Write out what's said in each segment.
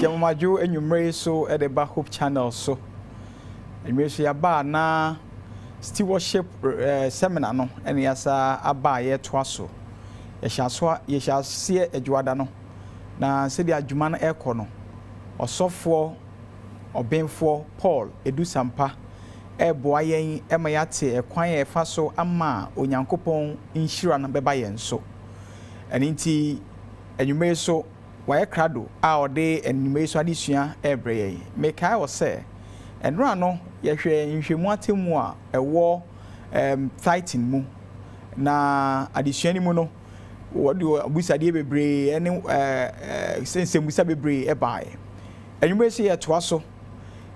Yamaju enyumre so at the Back Hope channel so. Enyumre ya ba na stewardship seminar no ene yasa aba ye toa so. Ye shall see adwada no. Na se di adwuma na ekọ no. Osofo Obenfo Paul Edusampa eboa yen emayate ekwan efa so ama onyankopon inhira na beba yen so. Eninti enyumre so waye krado a ode enyumre so adesua ebre yen. Mekai wo se enra no ye hwe nhwemu atemu a ewo Tithe mu na adesua ni mu no wodi abusade bebre ene sensemusa bebre ebae. Enyumre so ye toa so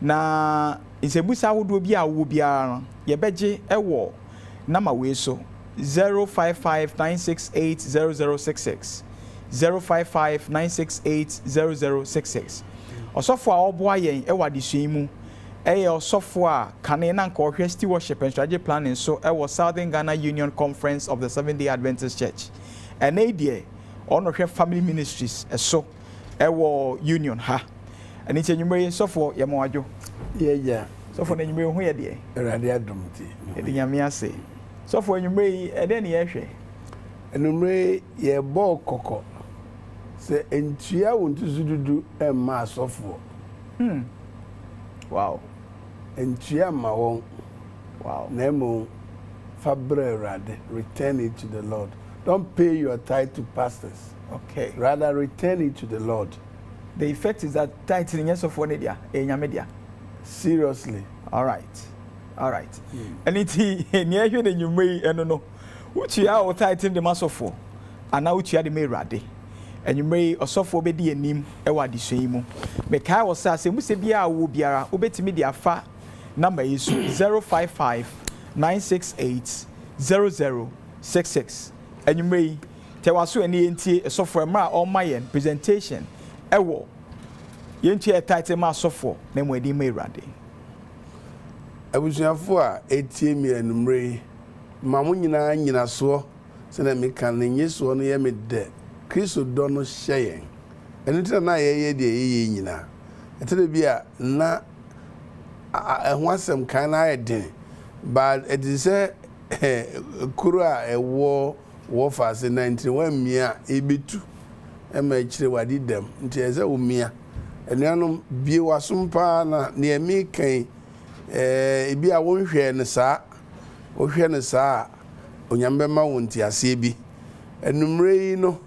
na isebusa ahodo bi a wo biara ye beje ewo nama we so 0559680066 0559680066 osofo a oboa yen ewa desua mu eye osofo a kane na nka ohwe stewardship and strategy planning so ewo Southern Ghana Union Conference of the Seventh-day Adventist Church and idea ono hwe family ministries eso ewo union ha and it's enyumre sofo ye mawajo yeah sofo na enyumre hu ye de erade adom ti e nyame ase sofo enyumre e de ne ye hwe enumre ye bo kokko se entua wontuzududu emma sofo wow entua ma won wow nemo fabre erade return it to the Lord. Don't pay your tithe to pastors, okay, rather return it to the Lord. The effect is that tithe in yes of one media media. Seriously. All right. And it near you then you may no which you are tithe in the mass of four and now which you are the may rade and you may also for be the name ewa the same make I was say must be a wo biara obeti media fa number is 055-968-0066 and you may tell us any enti software ma or my presentation ewo yentu e title ma sofo na mwedi me rade abusuafo a etie mi enumre ma mo nyina so se na me kan nyeso no ye me de Kristo do no hyeyen enita na ye de ye nyina etere bia na ehwo asem kan na ye den but it is kuro a ewo wo fa se 91 mia ebetu ema kire wadi dem nti eze omia enuanom bie wasompa na ne emi kan ebi a wonhwe ne saa ohwe ne saa onyambe ma wonti ase bi enumre yi no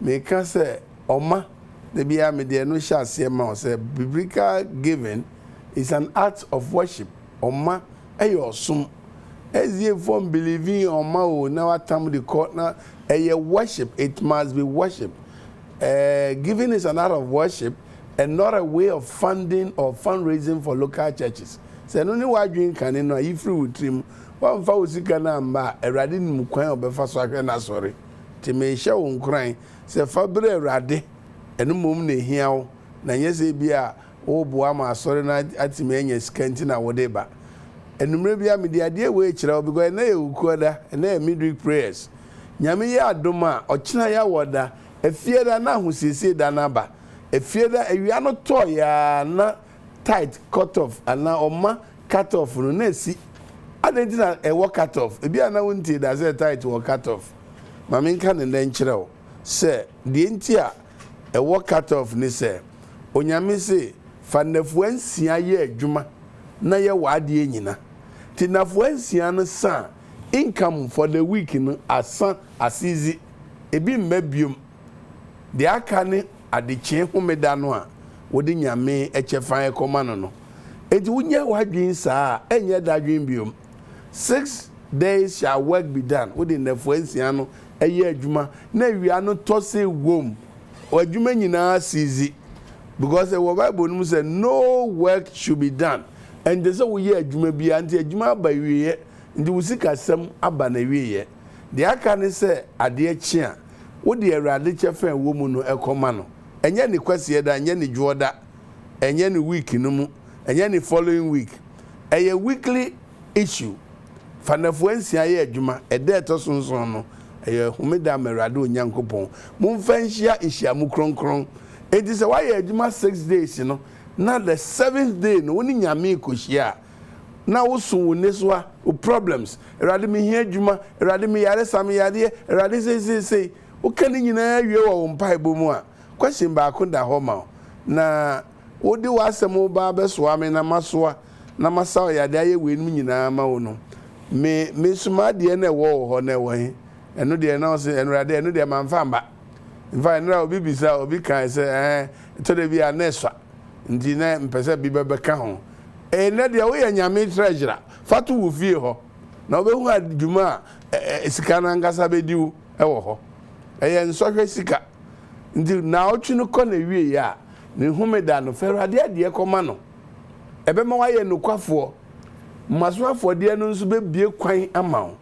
me ka se oma de bia me de no hya ase ma o se biblical giving is an act of worship oma eyosom ezie from believing oma o na watam the court na worship. It must be worship. Giving is an act of worship and not a way of funding or fundraising for local churches. So no wa drink kan no ifri wutrim wan fa osika na mba erade nim kwan obefa so ahwe na sori ti me hye won kran se fa bre erade eno mom na ehia wo na nyese bia wo boa ma sori na atime anya skanti na wode ba enumre bia me de ade we kire wo because na ye ukuoda na ye midweek prayers nyame ye adoma okina ya woda efieda na ahusisi da na ba efieda ewia no to ya na tithe cut off and na oma cut off no na si adentina ewo cut off ebia na wonti da say tithe wo cut off mame nka ne den kire wo se de ntia ewo cut off ni se onyame se fanefu ansia ye adwuma na ye wade enyina tinafu ansia no sa income for the week no asa asizi ebi mmabiom de akane adeche homeda no a wodi nyame echefan ekoma no enti wunya wadwin saa enye dadwin biom 6 days shall work be done wodi nafu ansia no eye adwuma na wia no tose wom adwuma nyina asizi because the Bible no say no work should be done and there's a we adwuma bia nti adwuma ba wiye ndi wusika sem aba na wiye de aka ne se ade achi a wodi awrade chefen wo mu no ekoma no enye ne kwase da enye ne dwoda enye ne week no mu enye ne following week eye weekly issue fanafo ansia ye adwuma ede to sonson no eye humeda awrade onyankopon mumfa nhia ihia mu kronkron It is why you do 6 days, you know. Now the 7th day, no one nyame koshia. Now also neswa problems. Erade me here juma, erade me yare sami yade, erade say. O kan nyina wie wo mpaebo mu a. Question ba ko da ho ma. Na wo de wasem ba beso ame na masoa, na masa yade aye we nu nyina ma wo no. Me suma de na wo ho na wo he. Eno de na o se erade eno de manfa mba. Mfa nra obi bisa obi kan se to de bia na eswa. Ndi na mpese bi bebeka ho. Na de wo ya nyame treasure. Fatu wo fie ho. Na obehu adwuma sika na ngasa bediwu wo ho. Eye nsohwe sika. Ndi na otwe no kɔ na wie ya. Ne humeda no ferade ade kɔma no. Ebe ma waye no kwafo. Masoafo de no nso bebie kwan ama wo.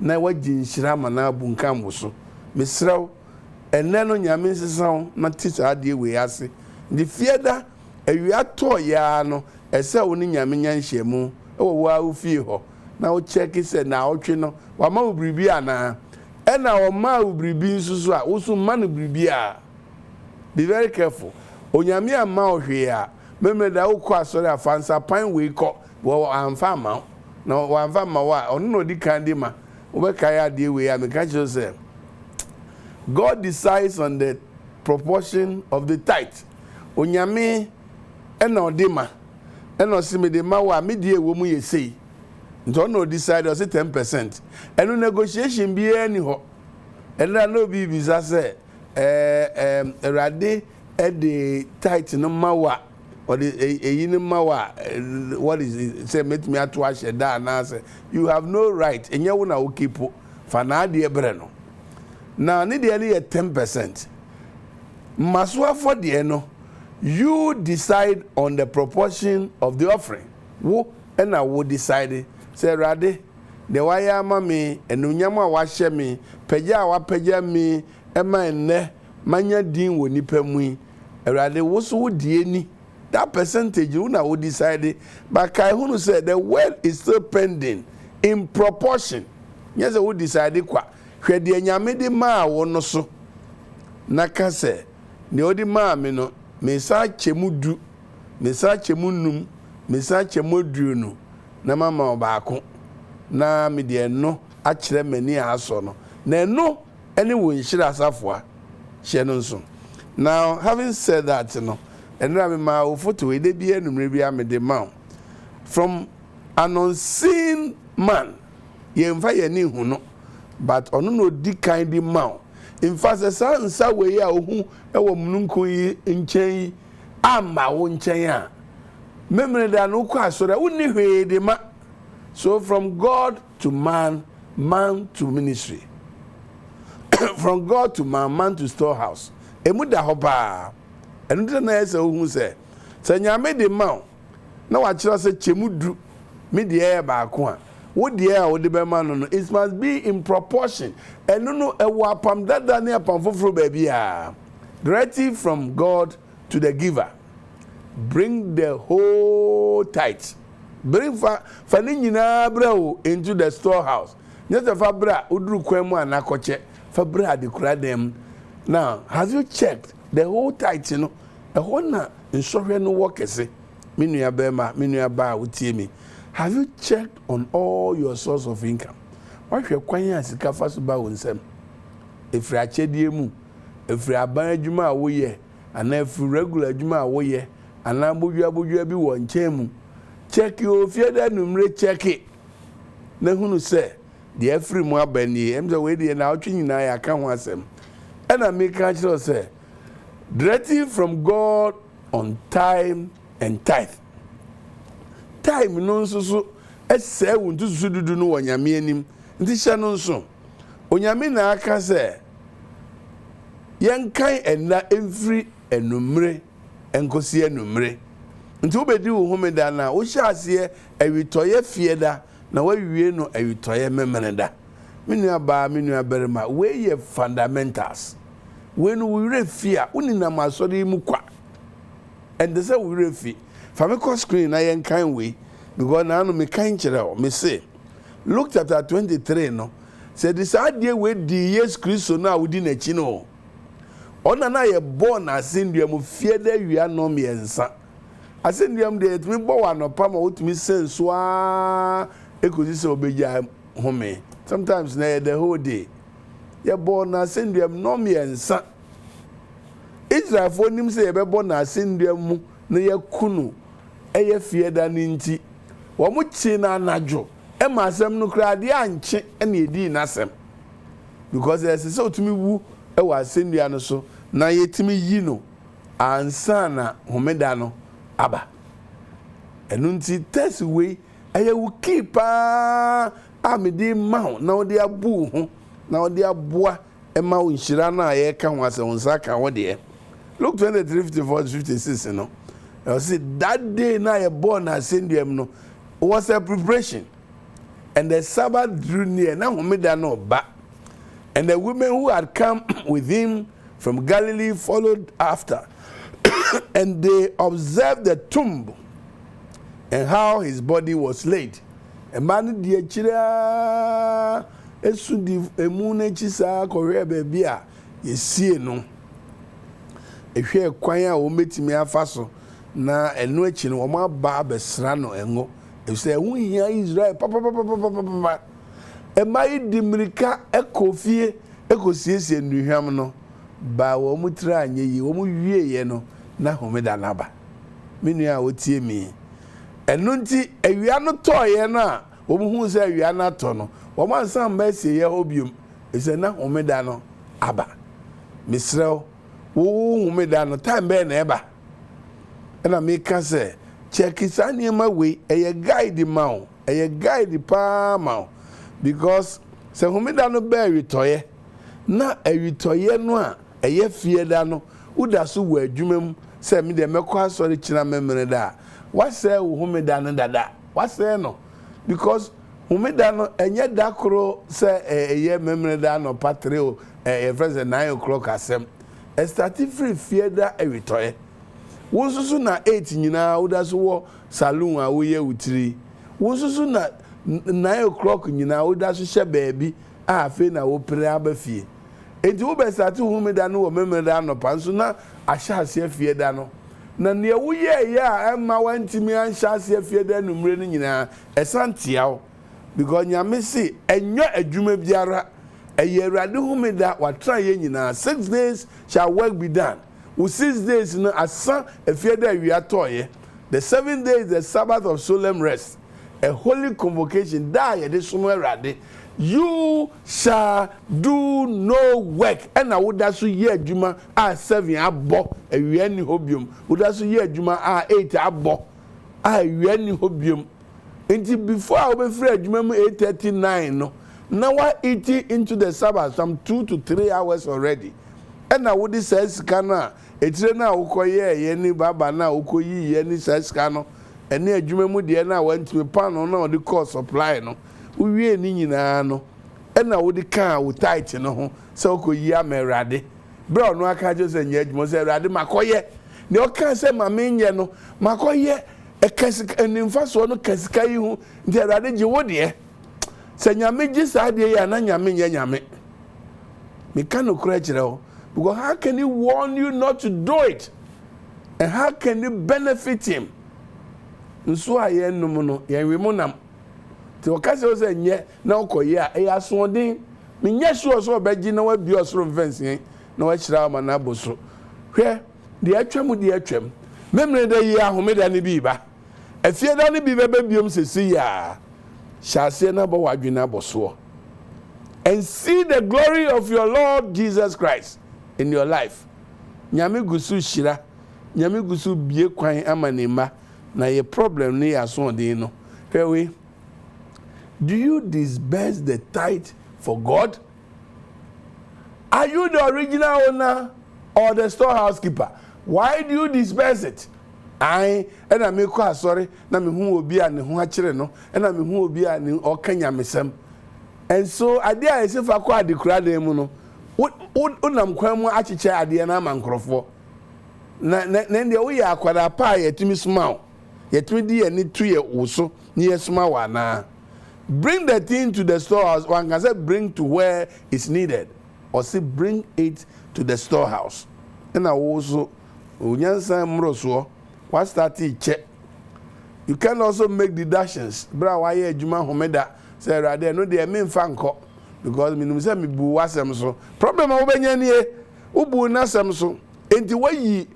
Na wagye nhyira ma na abunkam wo so. Mesrew ene no nyame nsesaw na tisa ade we ase. Ndi fieda awia to ya no ese wo ni nyame nyanhyiamu wo wa wo fie ho na wo check se na otwe no wa ma wo bribi ana ena wo ma wo bribi nsusu a wo so ma no bribi a be very careful onyame ama wo hwe a memeda wo kɔ asɔre afansa pan we kɔ wo amfa ma na wo amfa ma wa ono no di kan di ma wo be kai ade we a me ka cho say God decides on the proportion of the tithe onyame ena odima ena osime de ma wa medie wo mu yesei nto no decide o say 10% enu negotiation bi ani ho ena no bi bisa say erade the tithe no ma wa or the eyi no ma wa what is it say met me ato ahye da na say you have no right enye wo na wo keep fa na de ebre no na ne de ne 10% maso afọ de no you decide on the proportion of the offering. Wo and I will decide. Say Rade, the wire mammy and Nunyama washe me, peja me, Emma and ne, manya dean wo nipemwi. Rade was would any that percentage you now would decide. But Kaihunu said the word is still pending in proportion. Yes, I would decide qua. Where the Yamedi ma wono so. Naka say, the odi ma me no. Mesa chemudu mesa chemunum mesa chemodru no na mama obaako na me de no a kire mani aso no na no ene wo nhira asafoa hye no nso. Now having said that no enra me ma wo photo e de bi enumre bi amede ma from an unseen man ye mfa ye ni hu no but ono no di kind di ma. In fact, the son saw we are who ewo mununku yi nchen ama wo nchen a memory da no kwa so da woni hwe de ma. So from God to man, man to ministry. From God to man, man to storehouse. Emu da ho ba. Enu de na ese ohun se nyame de ma na wa kira se chemudu me de e ba ko a wo de a wo de be ma no it must be in proportion. And no apam dada ne apam foforo baby a directive from God to the giver. Bring the whole tithe. Bring fa ni nyina bra into the storehouse. Nyata fa bra uduru kwan mu anakoche fa bra de kura dem. Now, have you checked the whole tithe no? E ho na nsohwe no workese. Minua bema, minua ba utie mi. Have you checked on all your source of income? Wahwe kwan ya sika fa so ba wonsem. Efri achedie mu, efri aban adwuma a wo ye, ana efri regular adwuma a wo ye, ana bodua bi wo nchen mu. Check your fieda numre check it. Na hunu se, de efri mu abani, emza we de na otwe nyina ya ka ho asem. And make sure say, directive from God on time and tithe. Time no so ese wontu susu dudu no wonyame anim. Nti hye no nso. Onyame na aka se yenkan enna every enumre enkosi enumre. Nti obedi wo homeda na wo hye ase ewitoye fieda na wawie no ewitoye memeneda. Menua ba menua berema we ye fundamentals. When we refia unina masori mu kwa. And they say we refi. Famiko screen na yenkan we because na no me kan kire me say Luke chapter 23 no say this idea we di yes Christ na wudi na chi no ona na ye born asendua fie da wia no miensa asendua de etimi bo wa no pa ma otimi senso a ekosi se obeja home sometimes na the whole day ye born asendua no miensa Israel for nim se ye be born asendua mu na ye kunu eye fie da ni nti wo mu chi na anajo e ma asem no kra de anche e na edi na asem because there is so otimi wu e wa asendua no so na yetimi yi no ansa na homeda no aba enunti test we eye wu keep amedi ma na odi abu ho na odi aboa e ma wo nhira na ye ka ho ase wonsa ka wo de look 23:54-56 no I see that day na ye born asendua no was a preparation and the Sabbath drew near na homeda no ba and the women who had come with him from Galilee followed after and they observed the tomb and how his body was laid. A man di chira esu di emuna chisa kowe baby a yesie no ehwe kwan a wo metimi afaso na eno achi no wo ma ba besra no engo e say hu hia Israel papa e mai di mirika ekofie ekosiesie nuhwam no ba wo mutra anye yi wo mu wie ye no na homeda na ba menu a wotie mi eno nti awia no toye na wo mu hu se awia na to no wo man san ba sie ye obium e se na homeda no aba misrel wo homeda no time be na eba na me ka se check isani ma we eye guide ma eye guide pa ma because se homeda no ba ritoye na awitoye no a eye fie da no uda so wo adwumam se me de mekọ asori kina memere da what say homeda no dada what say no because homeda no enye da kro se eye memere da no patre o friends 9 o'clock asem e start free fie da awitoye wo susu na 8 nyina uda so wo saloon a wo ye utiri wo susu na 9 o'clock nyina uda so hye baabi a fe na wo pre abafie enti wo be start homeda no wo memere da no panso na ahya ase fie da no na ne wo ye ya emma wantimi anhya ase fie da numre no nyina esantiawo because nyame se enyo adwuma biara eye awurade homeda watra ye nyina 6 days shall work be done with 6 days no asa afie da awia toye the 7th day is the Sabbath of solemn rest a holy convocation da ye de somo awurade you shall do no work and I would also ye adwuma a 7 abo awia ni hobium would also ye adwuma a 8 abo a awia ni hobium until before I be free adwuma mu 8:39 no now I eat into the Sabbath some 2 to 3 hours already and I would say scanner etire na ukoye ye ni baba na ukoyi ye ni scan no ene adwuma mu de na wantimi pan no na the cost supply no uwie ni nyina no ena wo de kan wo Tithe no ho se ukoyi amerade bro no aka je se nya adwuma se rade makoye ne o kan se ma menye no makoye e kasika enimfa so no kasika yi ho nti rade je wo de se nyame ji sa de ya na nyame nya nyame me kan no kura kire ho because how can he warn you not to do it and how can you benefit him nso aye num no ye wemu nam te o kase o se nye na okoye a e asodin me nye sure so obeji na wa bi osoro fence na wa kira ma na boso hwe de atwam de atwam memre da yi ahomeda ne bi ba afie da ne bi be biom sesi ya shase na bo wadwena boso and see the glory of your Lord Jesus Christ in your life nyame gusu shira nyame gusu bie kwan amanema na ye problem ne yaso den no hwe do you disburse the tithe for God? Are you the original owner or the storehouse keeper? Why do you disburse it? I and I make quite sorry na me hu obi a ne ho akire no and I me hu obi a ne okanya mesem and so ade a ese fa kwa de kura dem no unam kwan mu achiche ade na mankrofo na de wo ya akwada pa yetimi smile yetimi di ani tu ye woso ni ye smile wana bring the thing to the storehouse. One can say bring to where it's needed or say bring it to the storehouse na wo so onyansa mmroso what start che. You can also make deductions. Bra why adwuma homeda say rade no dey me mfa nko because minum say me bu wasem so. Problem wo benya nie ubu nasem so. Enti wayi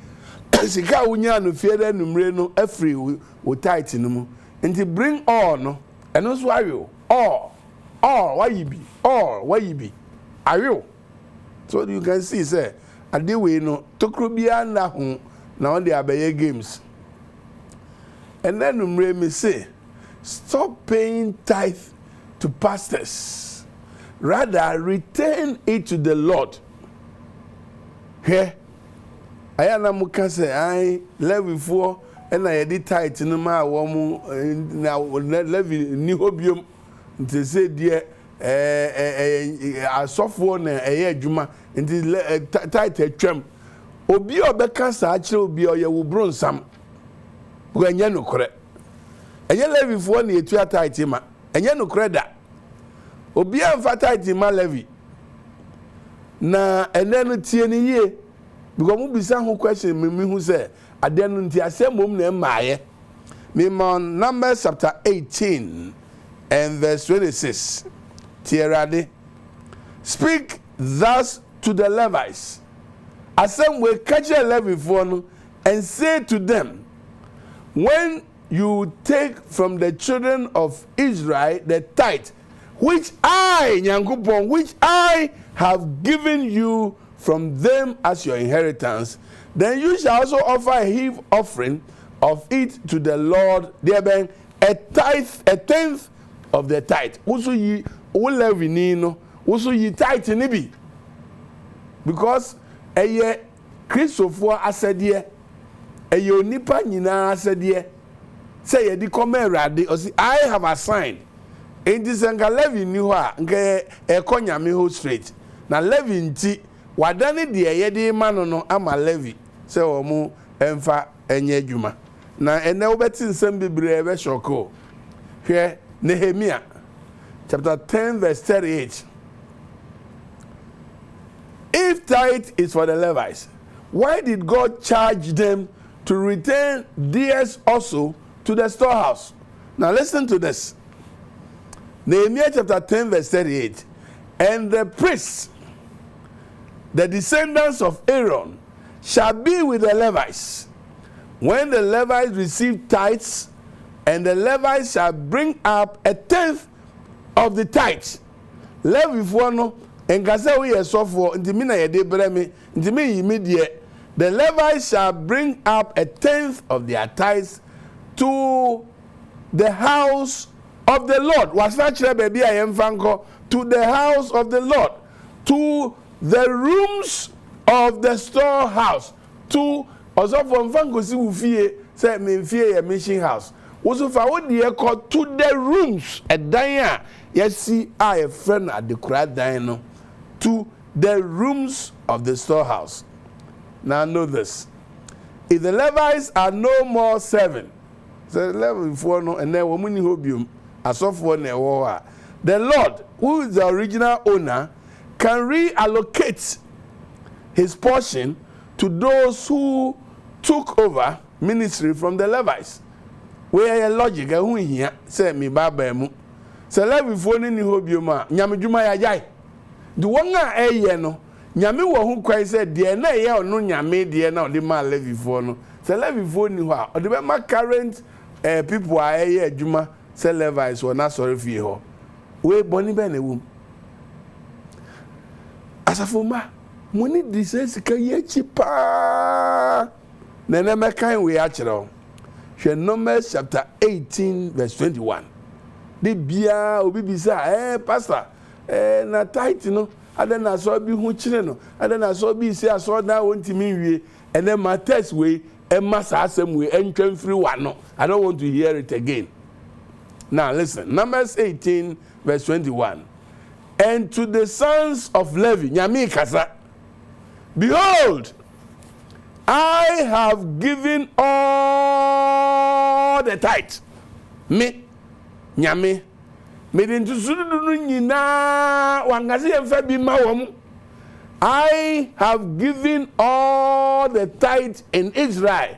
sika wonya no fie da numre no afri wo tithe no mu. Enti bring all no eno so ayo all wayi bi all wayi bi ayo. So you can see say ade we no tokro bia na ho na on dey abaye games. And then me say, stop paying tithe to pastors. Rather, return it to the Lord. Here, I am a say, I level 4, and I did tithe in my woman now levy new hobium to say, dear, a software a year juma, and the tithe a tram. Obi obeka sa achire obi oye wo bron sam. Enye no kore. Enye levy fo na etu tithe ma. Enye no kore da. Obi amfa tithe ma levy. Na ene no tie ni ye. Because mu bisa ho question me hu say ade no nti asem na emaaye. Me on Numbers chapter 18 and verse 26. Tierade. Speak thus to the Levites. Asem we catch a levy for no and say to them, when you take from the children of Israel the tithe, which I, Nyankopon, which I have given you from them as your inheritance, then you shall also offer a heave offering of it to the Lord, thereby a tenth of the tithe. Also ye levy ni no, also ye tithe ni bi, because eye Christopher asɛdeɛ eye onipa nyinaa asɛdeɛ sɛ ye di come Awurade o si I have assigned enti sɛ nka levy ni hɔ a nka ɛkɔ nyame ho straight na levy nti wadane deɛ ye di ma no ama levy sɛ ɔmo ɛmfa ɛnyɛ adwuma na ɛnɛ wobɛti nsɛm bebree ɛbɛ shoko hwɛ Nehemia chapter 10 verse 38. If tithe is for the Levites, why did God charge them to return theirs also to the storehouse? Now listen to this. Nehemiah chapter 10 verse 38. And the priests, the descendants of Aaron, shall be with the Levites. When the Levites receive tithes, and the Levites shall bring up a tenth of the tithes. Levy for no. And Gaza we are so for intimina ye de breme intimi immediate the Levites shall bring up a tenth of their tithes to the house of the Lord. Was not sure baby I am fanko to the house of the Lord, to the rooms of the storehouse, to also from fanko si ufie say me fie a mission house. Also for what they call to the rooms a daya yes see I a friend at the crowd dino. To the rooms of the storehouse. Now know this. If the Levites are no more serving, so level before no and then woman hobium as of one the Lord, who is the original owner, can reallocate his portion to those who took over ministry from the Levites. Where logic who here say me baba mu. So level before ni hobium nyamedwuma ya jai. The one a no nyame wo hu kwai se de na ye ono nyame de na ode ma levy for no se levy for ni ho a ode be ma current people a ye adwuma se Levites wo na sorry fie ho we boni be na wum asafoma moni di se sika ye chi pa na na me kan we a kire hwe Numbers chapter 18 verse 21 de bia obi bisa pastor na tithe no adana so bi hu kire no adana so bi se aso na wontimi wie ene ma test we emma sa asem we entwan free one no. I don't want to hear it again. Now listen, Numbers 18 verse 21. And to the sons of Levi nyame kasa, behold, I have given all the tithe. Me nyame me den susuru nyina wangase emfa bi ma wom I have given all the tithe in Israel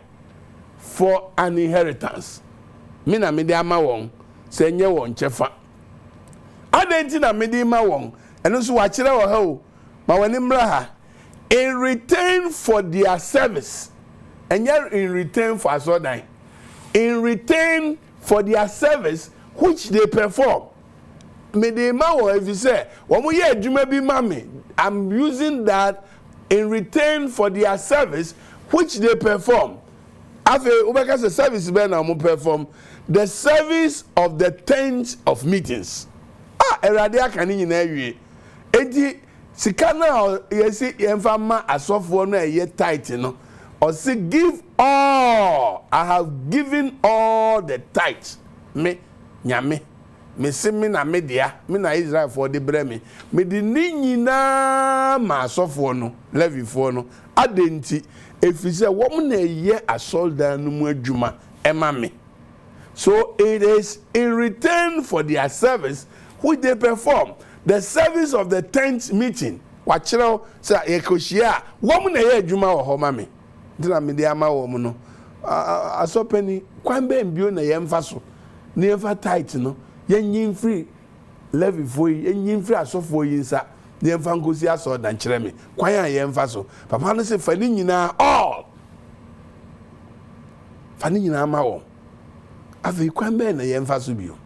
for an inheritance. Mina me de ama won se nye won chefa. Adenti na me de ma won. Eno so wa kire wo ha o. Ma wani mra ha. In return for their service. And yet in return for asodan. In return for their service which they perform. Me de ma wo if you say, wo mo ye adwuma bi ma me. I'm using that in return for their service which they perform. After ubeka say service be na mo perform the service of the tent of meetings. Erade aka ni nyina awie. Enti sika na yesi yemfa ma asofo no eye tithe no. Or say give all. I have given all the tithe. Me nyame. Me se me na me dia, me na Israel for the breme. Me di ni nyina ma asofo no, Levifo no. Adenti efise wo mo na eye asoldan no mu adwuma ema me. So it is in return for their service which they perform. The service of the tent meeting. Wachiro say ekoshia, wo mo na eye adwuma wo ho ma me. Ndina me dia ma wo mo no. Asopani kwan be mbio na yemfa so. Na yemfa tithe no. Yen free Levifo yen free asofo yinsa. Na yemfa ngosi aso dan kire me. Kwan ya yemfa so. Papa no say fani nyina all. Fani nyina ma wo. Afi kwan be na yemfa so bio.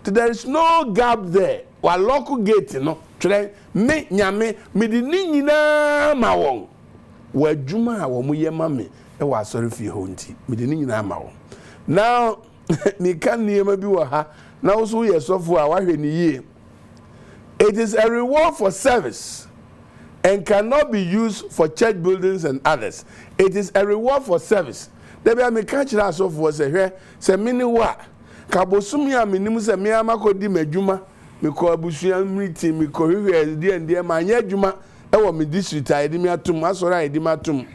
There is no gap there. Wa local gate no. Kire me nyame me di ni nyina ma wo. Wa dwuma a wo mo yema me e wa asori fie ho nti. Me di ni nyina ma wo. Now ni kan niema bi wo ha. Now also yes sofo a wa hwe ni yie. It is a reward for service and cannot be used for church buildings and others. It is a reward for service. There be me catch that sofo say hwe say mini wa ka bosumi a menim say me amakodi madwuma me ko abusuan meeting me ko hwe die ma anya adwuma e wo me district a edi me atum asora edi me atum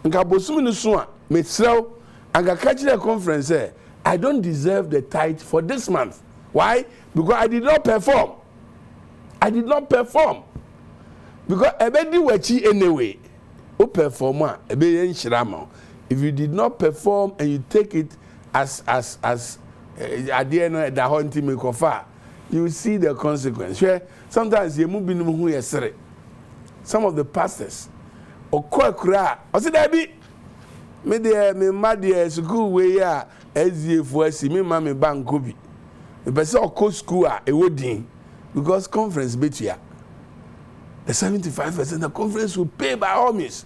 nka bosumi no so a me srew anga catch the conference say I don't deserve the tithe for this month. Why? Because I did not perform. I did not perform. Because ebedi wachi anyway. O performer ebe yen shirama. If you did not perform and you take it as at the end of the hunting me kofa, you see the consequence. Sometimes you move in who yesere. Some of the pastors okwa o say that be me de me ma de school we ya SDF asi me ma me banko bi. E be say okọ school a ewodin because conference betua. The 75% the conference will pay by all means.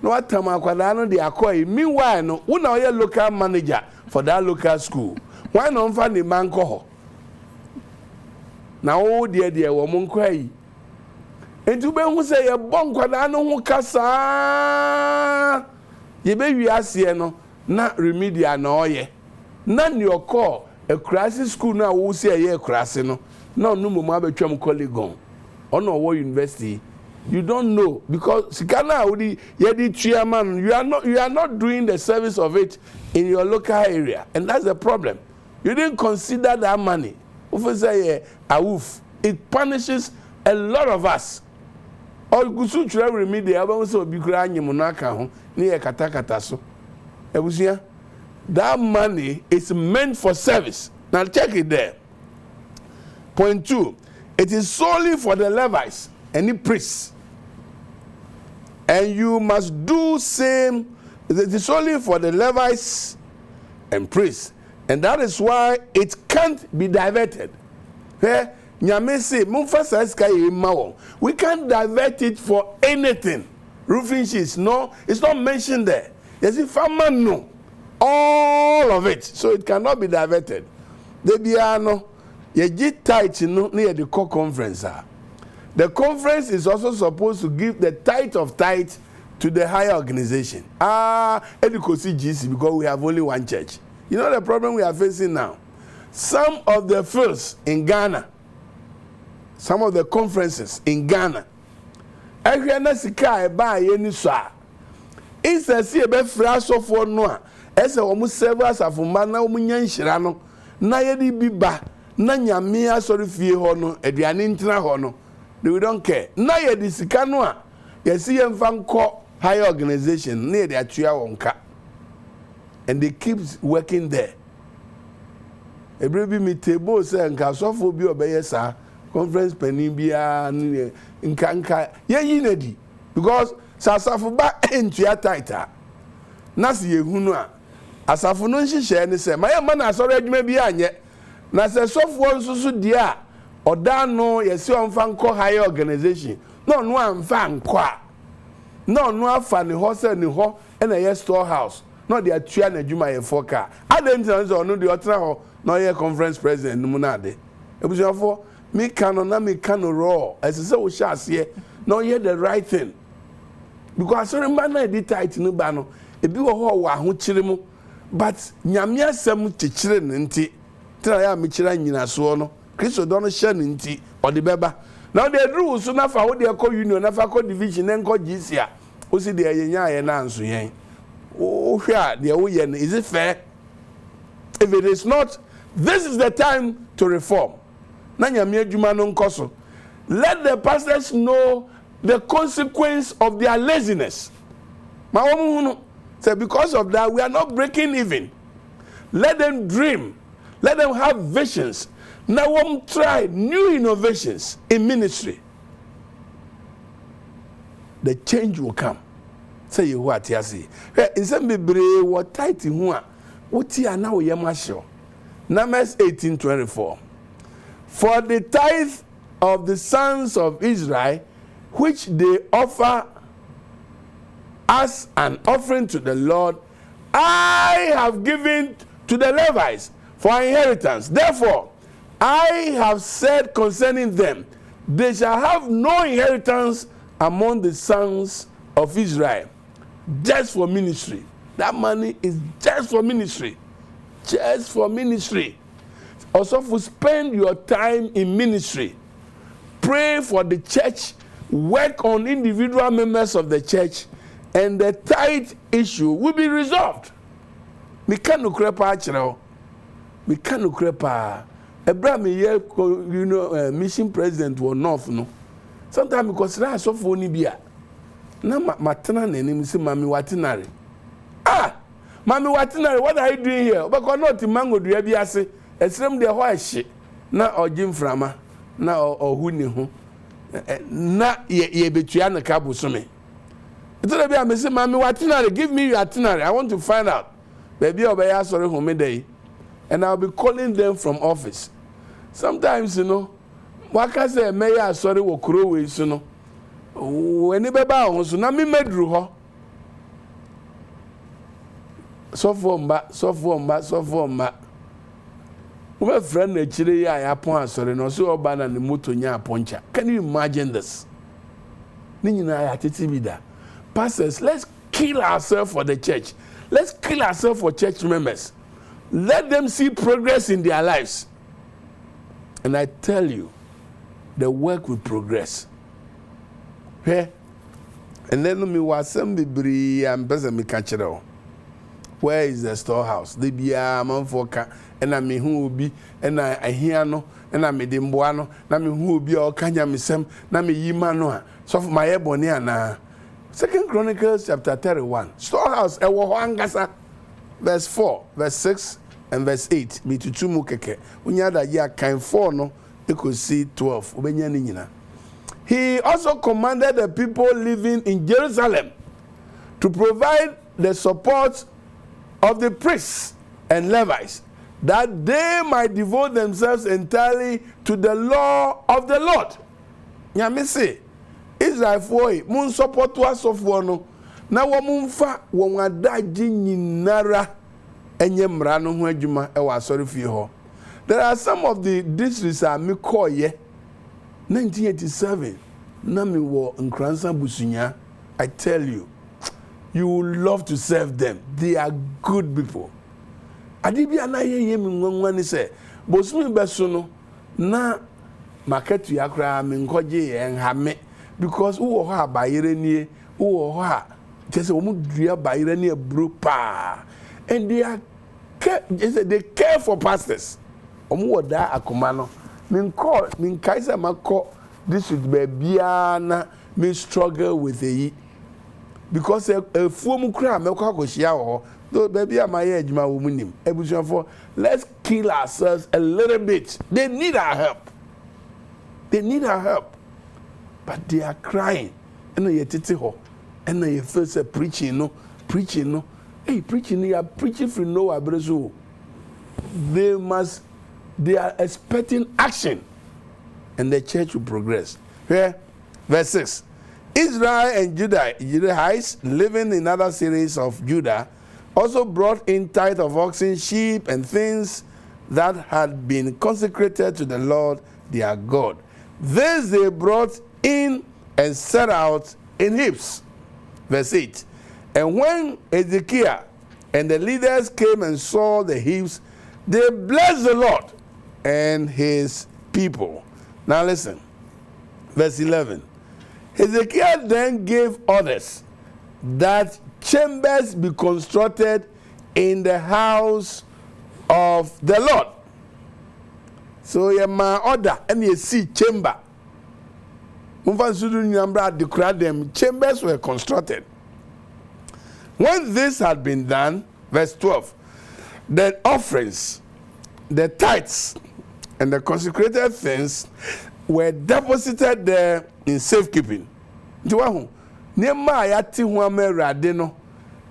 No what time akwada no de akọ. Meanwhile no, who na your local manager for that local school. Why no mfa ne man ko ho? Na wo de wo mo nkwa yi. Entu be hu say ye bon kwada no ho kasa. Ye be wi ase no na remedial na oye. Na ne okọ a crisis school na wo say ye crisis no. Na no mo abetwam collegon. Ono wo university. You don't know because sikana odi ye di chairman you are not doing the service of it in your local area, and that's the problem. You didn't consider that money. It punishes a lot of us. Or gusu chura remedial aba so bi kura anyim no aka ho ne ye kata so. Ebusia, that money is meant for service. Now check it there. Point 2. It is solely for the Levites and the priests. And you must do same. It is only for the Levites and priests. And that is why it can't be diverted. We can't divert it for anything. Roofing sheets, no, it's not mentioned there. Yes, if a man no, all of it. So it cannot be diverted. The biano, ye get tight, near the core conference. The conference is also supposed to give the tithe of tithe to the higher organization. Edukosi GC, because we have only one church. You know the problem we are facing now? Some of the fields in Ghana, some of the conferences in Ghana, instead of a phrase of one, as almost several of Mana Munyan Shirano, Nayadi Biba, Nanya Mia Sorry Fee Hono, Edianintra Hono. We don't care. Na ye di sika no a see them fan call higher organization near their chair wonka, and they keep working there. Every me table say nka sofo bi obeye sa conference penin bia nka ye yinedi because sasafo ba entua title na se yehunu a asafo no nhihye ne se maye ma na asore adwuma bi anye na se sofo nsusu dia oda no ye se onfa nko higher organization no no amfa nko a no no afa ne ho se ne ho na ye storehouse no de atua na adwuma ye foka adentina so no de otra ho no ye conference president no na de ebusuafo me cano raw as say we shall see no hear the right thing because sorry man na dey tight no ba no ebi wo ho wa ho kire mu but nyame asem kikire ne nti tira ya me kira nyina so no Kristo do no hye ne nti ode beba now the rules so na fa wo de ko union na fa ko division na ko gisia o si de yenya ye na anso yen o hwa de wo ye is it fair? If it is not, this is the time to reform. Let the pastors know the consequence of their laziness. So because of that, we are not breaking even. Let them dream. Let them have visions. Now we'll try new innovations in ministry. The change will come. Say you what you see. In some people, what tight in one. What you are now, you must show. Numbers 18:24. For the tithe of the sons of Israel, which they offer as an offering to the Lord, I have given to the Levites for inheritance. Therefore, I have said concerning them, they shall have no inheritance among the sons of Israel, just for ministry. That money is just for ministry. Just for ministry. Also, for spend your time in ministry. Pray for the church. Work on individual members of the church. And the tithe issue will be resolved. We can't crepa channel. We can't crepa. Abraham, you know, mission president was north, no. Sometimes because I saw for Nibia. Now, matana name say Mami Watinari. Ah, Mami Watinari, what are you doing here? Because not the mango do you say? It's them the white shit. Na or Jim Frama, na or Huni ho. Na ye betuana kabu sume. It's a bit I say, Mami Watinari, give me your itinerary. I want to find out. Baby obey sorry home day. And I'll be calling them from office. Sometimes, you know, what I say, mayor sorry will crow ways, you know. When you beba so na me medru ho. So for mba. My friend actually I upon sorry no so oba na moto nya aponcha. Can you imagine this? Pastors, let's kill ourselves for the church. Let's kill ourselves for church members. Let them see progress in their lives. And I tell you, the work will progress. Hey? And then me was some bibri and better me catch it all. Where is the storehouse? The bia man for and I mean who will be and I hear no and I made him buano, na me who will be all kanya me sem, na me yimano. So for my ebony and 2 Chronicles chapter 31. Storehouse ewo verse 4, verse 6, and verse 8. Me to two mukeke. Unya da ya kind 4 no, you could see 12. Ubenya ninyina. He also commanded the people living in Jerusalem to provide the support of the priests and Levites, that they might devote themselves entirely to the law of the Lord. Nyame say, Israel foi mun support us of one na wo mumfa wo adaji nyinara enye mra no ho adwuma e wa asori fie ho. There are some of the districts are me call ye 1987 na me wo nkransa busunya. I tell you, you will love to serve them. They are good people. Adibia na ye mi nwanwani se bosumi beso no na market yakra me nkoje en ha me because who ha bayire nie who ha just omu dua bayire nie bro pa and they care for pastors omu woda akoma no min kaisa mako district be bia na me struggle with the because a form crime though baby am I ejuma womunim ebusuan for let's kill ourselves a little bit. They need our help. But they are crying. And you tete ho. And you feel say preaching no. Hey, preaching, you are preaching for no abrezo. They are expecting action. And the church will progress. Here, verse 6. Israel and Judahites living in other cities of Judah also brought in tithe of oxen, sheep, and things that had been consecrated to the Lord their God. This they brought in and set out in heaps. Verse 8. And when Ezekiel and the leaders came and saw the heaps, they blessed the Lord and his people. Now listen. Verse 11. Ezekiel then gave orders that chambers be constructed in the house of the Lord. So you my order and you see chamber. Chambers were constructed. When this had been done, verse 12, the offerings, the tithes, and the consecrated things were deposited there in safekeeping.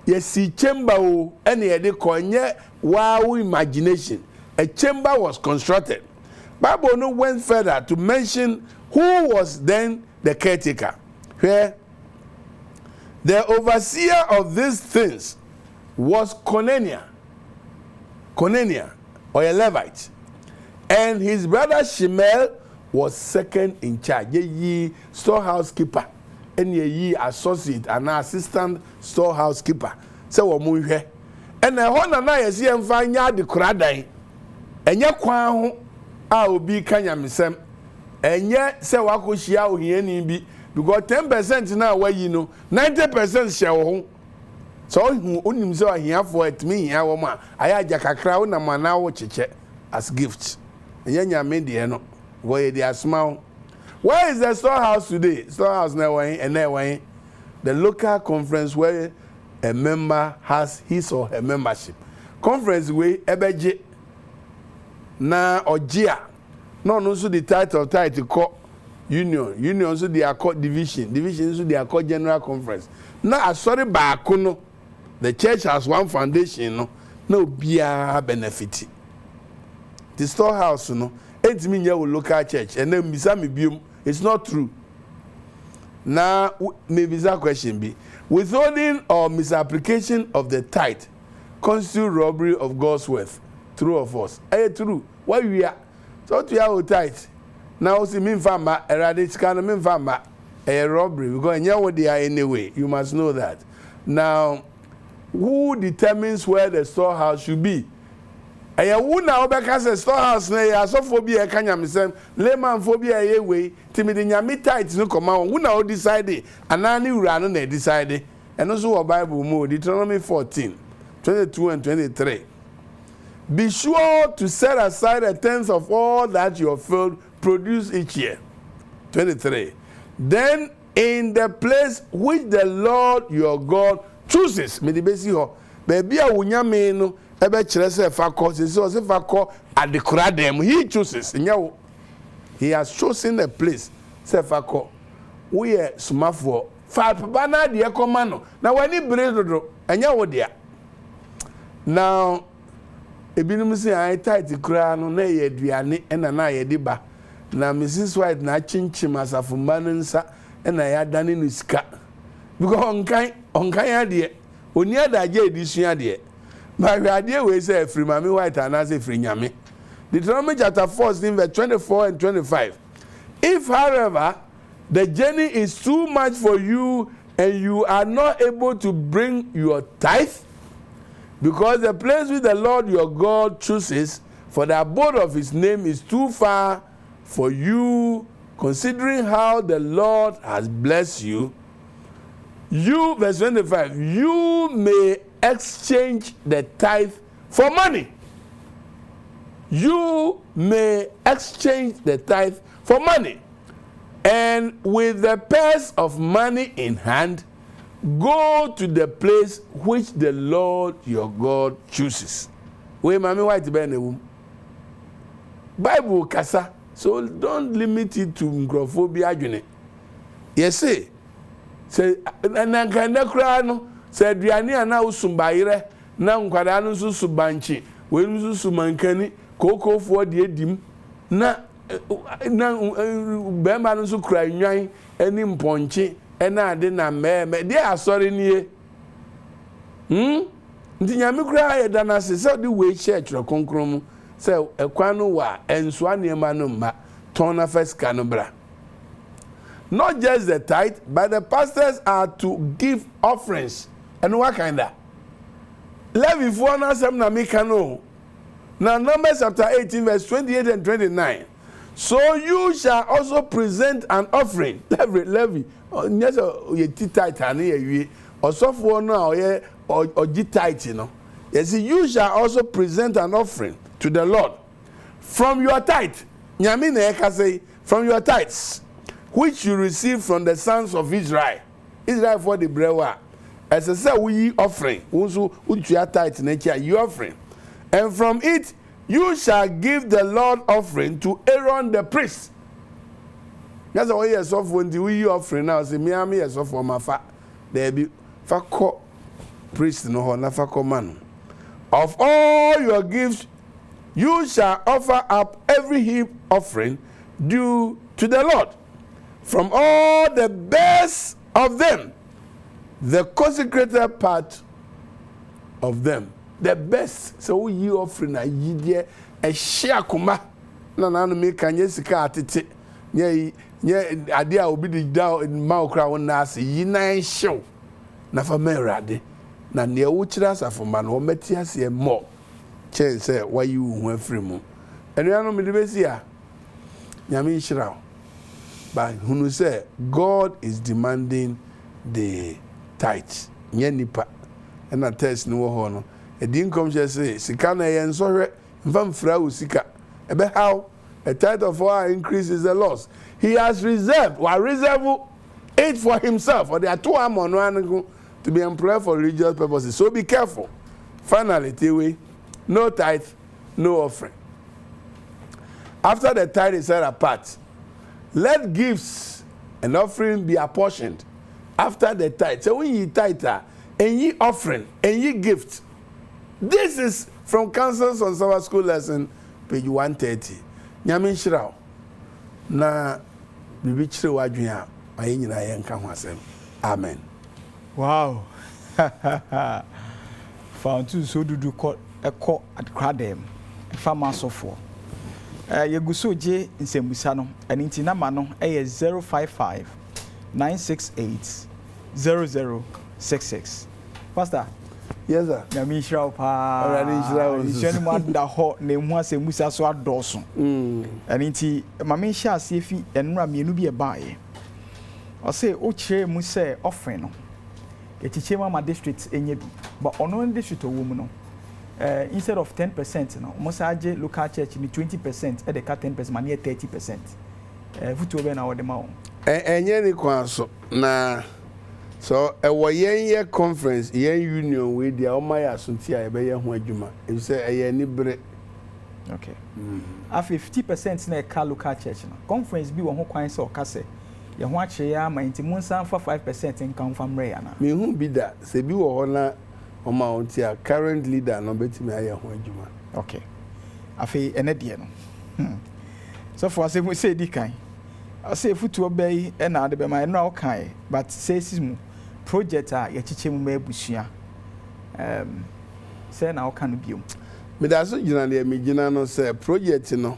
Yesi chamber o ene yede konye wow imagination. A chamber was constructed. Bible no went further to mention who was then the caretaker. Where the overseer of these things was Conania or a Levite, and his brother Shemel was second in charge. Ye storehouse keeper, and ye associate and assistant storehouse keeper. So we move here, and the honor na yesi emfanya de kuradan. Enye kwan ho a obi kanya misem. Enye se wakohia ohiani bi because 10% na wayi no 90% share ho. So onim se ohia for etimi hia wo ma ayaja kakra wo na mana wo cheche as gift. Enye nyame de no go ye dia small. Where is the storehouse today? Storehouse na wan and na wan the local conference where a member has his or her membership. Conference we ebeje na ojia no so the title call union so the accord division so the accord general conference. Na asori baako no the church has one foundation no bia benefit. The storehouse no entimi nya wo local church and then bisa me biom it's not true. Now maybe that question be withholding or misapplication of the tithe constitute robbery of God's worth. True or false? True. Why we are so to our tithe now see me famba eradic can me famba a robbery because you know what they are anyway. You must know that. Now who determines where the storehouse should be? Who now because the storehouse na so phobia kanya misem layman phobia ye way timidi nyame tithe no come on who now decide anani ura no na decide and also our Bible mo Deuteronomy 14:22 and 23. Be sure to set aside a tenth of all that your field produce each year. 23. Then in the place which the Lord your God chooses, baby a wunyame no ebe kire se fakọ se fakọ adekura dem he chooses. He has chosen a place se fakọ we are smafo fa papa na de ekoma no na wani bredodo enya wo dia. Now ebinum say I tithe kura no na ye aduane na ye de ba na Mrs. White na chinchim asafumba nsa na ya dane no sika because onkan ya de oni adaje edisua de ma ade we say free mami White and say free nyame. Deuteronomy chapter 4 verse 24 and 25. If however the journey is too much for you and you are not able to bring your tithe, because the place which the Lord your God chooses for the abode of his name is too far for you, considering how the Lord has blessed you, you, verse 25, you may exchange the tithe for money. You may exchange the tithe for money. And with the purse of money in hand, go to the place which the Lord your God chooses. Wait, mommy, why to be in the womb? Bible kasa, so don't limit it to microphobia. Yes, say nankanda kura no say aduane ana usumbayire na nkwada no so subanchi we no so sumankani kokofo de edim na bema no so kura nwan ani mponche ena ade na meme de asori nie nti nyame kura ye da na se de we church ro konkrom se ekwan no wa enso anema no ma ton na first kanobra. Not just the tithe, but the pastors are to give offerings. And what kind of? Levy for na sem na me kano. Now Numbers chapter 18 verse 28 and 29. So you shall also present an offering. Levy. Yes, you tithe ani ye. Also for now or tithe, you know. Yes, you shall also present an offering to the Lord from your tithe. Nyame na eka say from your tithes, which you receive from the sons of Israel. Israel for the brewer. As I said, we offering. Also, you offering. And from it, you shall give the Lord offering to Aaron the priest. That's why yes offering the we offering now. Say me am yes for my fa. There be fa priest no na fa man. Of all your gifts, you shall offer up every heap offering due to the Lord. From all the best of them, the consecrated part of them, the best. So we offering a ye a share kuma. Na me kanye sika atete. Nye adia obi di down in maukra wona ase yi nan show. Na fa merade. Na ne wo kira safoma no meti ase mo. Chen say why you hu afri mu. Enu anu me de besi a. Nyame nhira. But who say God is demanding the tithe. Nye nipa. And a test no ho no. E din come just say sika na ye nsohwe mfam fra wo sika. Ebe how a tithe of our increase is a loss. He has reserved it for himself. Or there are two amon to be employed for religious purposes. So be careful. Finally, Tiwi, no tithe, no offering. After the tithe is set apart, let gifts and offering be apportioned after the tithe. So when ye tithe, and ye offering, and ye gift. This is from Counsels on Sabbath School lesson, page 130. Nyamin Shirao. Na bibi chire wadwen a aye nyina ye nka ho asem. Amen. Wow. Found two so dudu ko at kradem. Farmer sofo. Yeguso je nsembusa no eni nti na ma no 055 968 0066. Pastor. Yes sir. Na mi shira pa. Already shira o. Jeni mo da ho na emu asembusa so adoso. Eni nti ma me hia asefi enura mienu bi e baaye. O say o kire mu say offering no. Echiche ma district enye bi. But ono district owo mu no. Instead of 10%, no, Mosaje local church ni 20%, at the 10%, mania 30%. Futu be na wode ma won. Enye ni kwanso na so ye conference ye union we dia o ma ya sunti a be ye ho adwuma. E say ye ni bre. Okay. Af 50% na ka local church na. Conference bi wo ho kwan se o ka se ye ho a kire ya ma nti munsan fa 5% nkan fa mre ya na. Me hu bi da se bi wo ho na Omauntia current leader no betimi aye ho adwuma. Okay. Afi ene de no. So for say we say di kan. I say futu obey e na de be ma no kan but says mu project a ye chiche mu ma abusua. Say na o kan biom. Me da so gina de me gina no say project no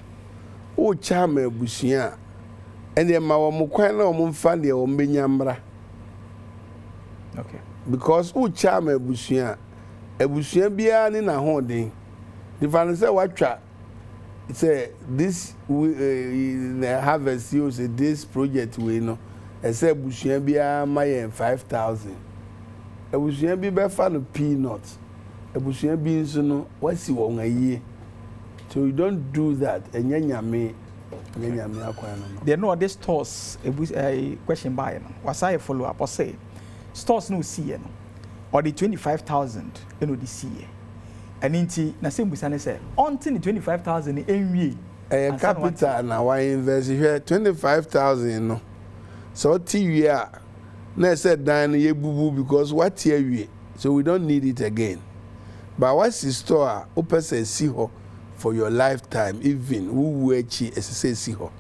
o cha ma abusua. Ene ma wo mu kwan na wo mfa de wo mbenya. Okay. Because who charm ebusuan bia ni na hoden the fan say watcha say this the harvest you say this project we no say ebusuan bia ma 5,000 ebusuan bi be fa no peanut ebusuan bi nso no wasi won aye so you don't do that enya nyame They know these stores a question by no. Was I follow up or say stores no see no. Or the 25,000 you know this year. And inti na same busane say until the 25,000 enwie capital na why invest here 25,000 no. So TV na said dan ye bubu because what here we so we don't need it again. But what's the store open say see ho for your lifetime even who wechi say see ho.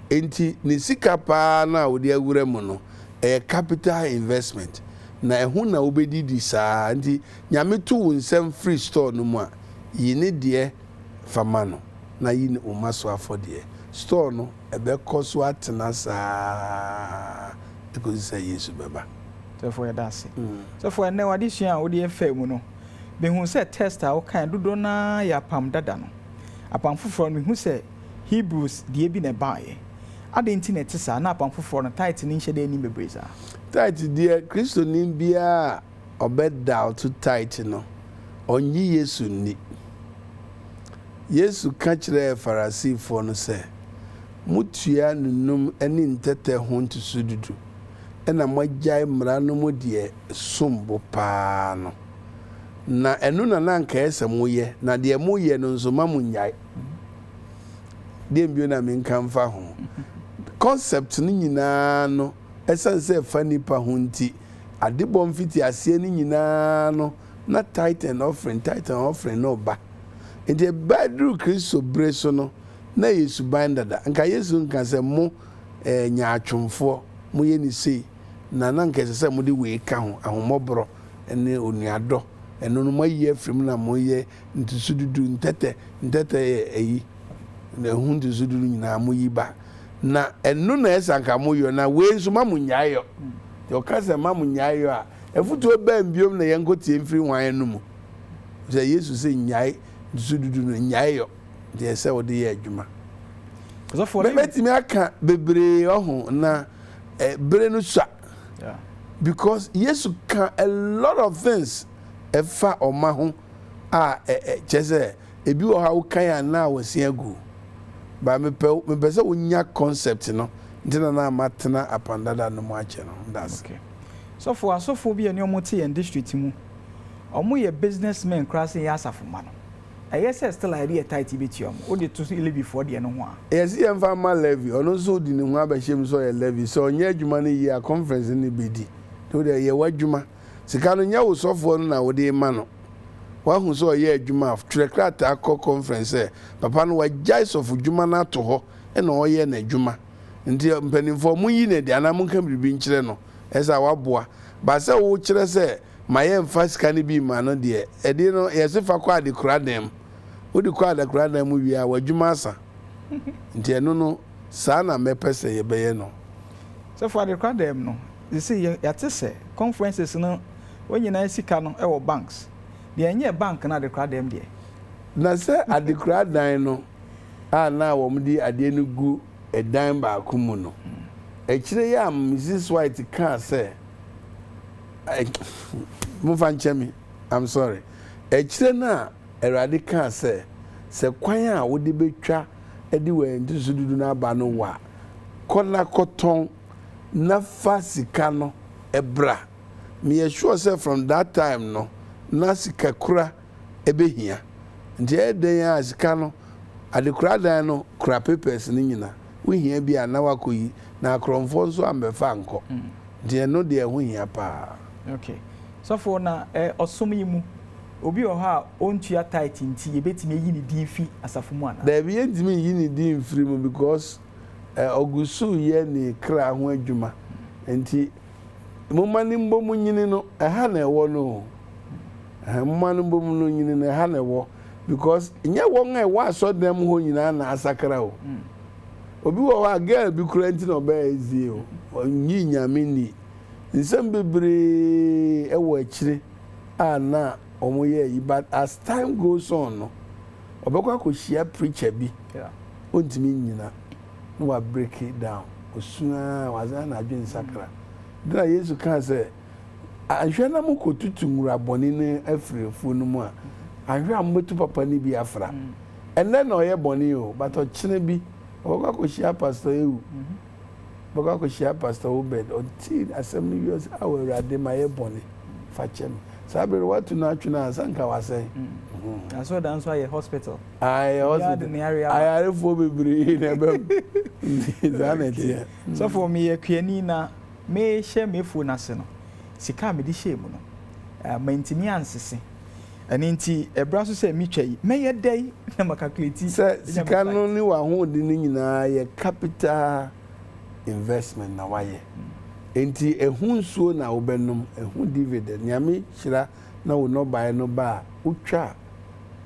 Enti ni sika pa na odi agure mu no a capital investment. Na ehu na obedi di saa nti nyame to nsem free store no mu a yini de fama no na yini umaso afode store no ebe koso atena saa because say Yesu beba so for that say so for na wadi sua a odi efa mu no be hu say test a o kan dodo na ya pam dada no apam foforo me hu say Hebrews die bi na baaye adenti na tisa na apam foforo no Tithe ni nhye de ni bebreza Tithe dear Christo nimbia obeda to Tithe no onyi Yesu ni Yesu ka kire Farisifo no se mutua nunum eni ntete ho ntusududu ena mogyae mra no mu de sombo pa no na enu na nanka ese moye na de moye no nso mamunyae de mbio na menka mfa ho concept ni nyina no esan se fa nipa ho nti adebɔ mfiti ase ni nyina no na Tithe and offering no ba nti badru Kristo breso no na Yesu bandada nka Yesu nka se mo nyaatwomfo mo ye ni sei na nka se mo de we ka ho ahomobro ene onuado eno no mayi afrim na mo ye ntusududu ntete eyi na hundu sududu nyina mo yi ba na enu na esanka moyo na we nso mamunyayo yo kase mamunyayo a efutu ba mbiom na yenkotie mfiri hwan no mu je Yesu se nyai dududu no nyayo de se wo de ye adwuma so for metimi aka bebre oho na bere no swa because Yesu can a lot of things efa oma ho a chese ebi wo ha wo kan na wo se agu ba me pese wonya concept no ntina na matena apandada no mu ache no that's okay so for bi eni omote in district mu omo ye businessmen crossing ya asafoma no ayese still idea Tithe beti omo o de to ile before de no ho a yes ye mfa ma levy ono so di ne ho abahye so ye levy so onye adwuma no yi a conference ni bedi to de ye wadwuma sika no nya wo sofo no na wo de ma no wahu so ye adwuma trekrata akọ conference papa no wajai of adwuma na to ho e na oye na adwuma nti mpanimfo mu yi ne de ana mu nka bibi nkyere no esa waboa ba se wo kyere se maye mfa sika ne bi ma no de e de no ye se fa kwa ade kura dem wo de kwa ade kura dem wi a wadwuma asa nti eno no sa na mepese ye beye no so for ade kura dem no you see ya te se conferences no wonyina sika no e wo banks de enye bank na ade kura dem de na se ade kura dan no a na wo mdi ade no gu edan ba akumu no ekire ya Mrs. White can say move and chemi I'm sorry ekire na erade can say se kwan a wo de betwa edi we ntusududu na ba no wa kona koton na fasika no ebra me sure say from that time no na sika kura ebehia nti eden ya sika no ade kura dan no kura papers ni nyina we hia bi ana wakoyi na akromfo nso ambefa anko de no de ho hia pa okay so for na osom yi mu obi o ha ontua Tithe nti ye betimi yi ni din fi asafo mu ana da bi yentimi yi ni din free mu because ogusu ye ni kra ho adwuma nti mumani mbom nyini no ha na ewo no mumani mbom no nyini no ha na ewo because nya won e wa so dem ho nyina na asakra o obi wo wa girl bi kurenti no ba ezie o onyi nyame ni nsem bebre ewo akire na omoye yi but as time goes on no obekwa ko share preacher bi ontimi nyina no wa break it down osuna waza na adwen sakra dra Yesu kan se ahwe na mko tutu ngura boni ne afrefu no mu a ahwe amotu papa ni bi afra enne na oye boni o but o kire bi Oga ko share pastor ewu. Oga ko share pastor Obed until assembly years awurade ma ye bone fa chem. Sabe what to na twina sanka wa say. I saw dance why a hospital. I are for bebre in ebem. So for me akuani na me share me phone ase no. Sika me di share mu no. Maintini ansese. Aninti ebra so say me twai. Me ye dai na makalculate. Sika no ni wa ho di ni nyina ye capital investment na waye. Enti ehun suo na obenum ehun dividend nyame hira na wo no buy no ba utwa